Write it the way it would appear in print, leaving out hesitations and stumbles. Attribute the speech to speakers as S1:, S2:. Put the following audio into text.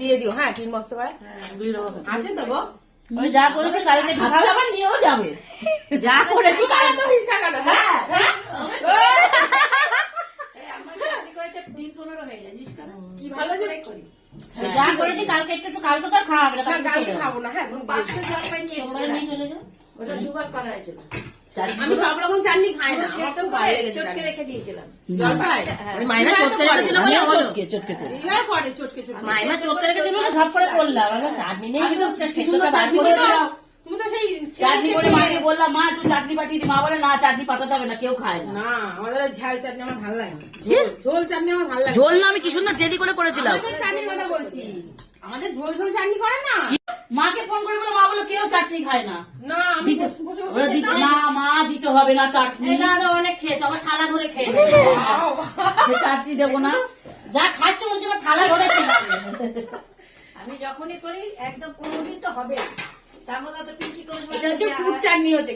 S1: দিয়ে দিও। হ্যাঁ 3 বক্স করে আছে তো গো।
S2: ওই যা করেছে কালকে
S1: আবার নিয়েও যাবে।
S2: যা করেছি
S1: তারা তো হিসাব কাটো। হ্যাঁ কি ভালো যে
S2: যা করেছি কালকে একটু কালকে তো খাওয়াবে না,
S1: কালকে খাবো না। হ্যাঁ
S2: 500 জলপাই নিয়ে চলে যাও। ওটা দুবার করা হয়েছিল।
S1: আমি সব রকম চাটনি খাই না, আমার তো ভালো লেগেছে।
S2: চটকে রেখে দিয়েছিলাম
S1: জলপাই
S2: ওই মাইমা চটকে রেখেছিল বলে হলো চটকে করে
S1: এবার পড়ে চটকে চটকে
S2: মাইমা চটকে রেখেছিল বলে ঝপ করে করলাম। আমরা চাটনি নেই কিন্তু সুন্দর চাটনি করে
S1: তুমি তো সেই
S2: চাটনি করে মাকে বললাম মা তুই চাটনি পাঠিয়ে দি। মা বলে না চাটনি পাঠাতে হবে না, কেউ খায় না।
S1: না আমাদের ঝাল চাটনি আমার ভালো লাগে না। ঝোল চাটনি আমার ভালো লাগে।
S3: ঝোল না, আমি কি সুন্দর জেদি করে করেছিলাম।
S1: আমাদের চাটনির কথা বলছি, আমাদের ঝোল ঝোল চাটনি করে না।
S2: মাকে ফোন করে বলে মা বলে কেউ চাটনি খায় না।
S1: না আমি বসে বসে
S2: না মা দিতে হবে না চাটনি। না অনেক খেয়েছে, আমার থালা ধরে খেয়েছে। চাটনি দেবো না, যা খাচ্ছে বলছে আমার থালা ধরে খেয়ে। আমি যখনই করি একদম কোনোদিন তো হবে। তার মধ্যে তো পিঙ্কি করে
S1: এটা হচ্ছে ফ্রুট চাটনি হচ্ছে।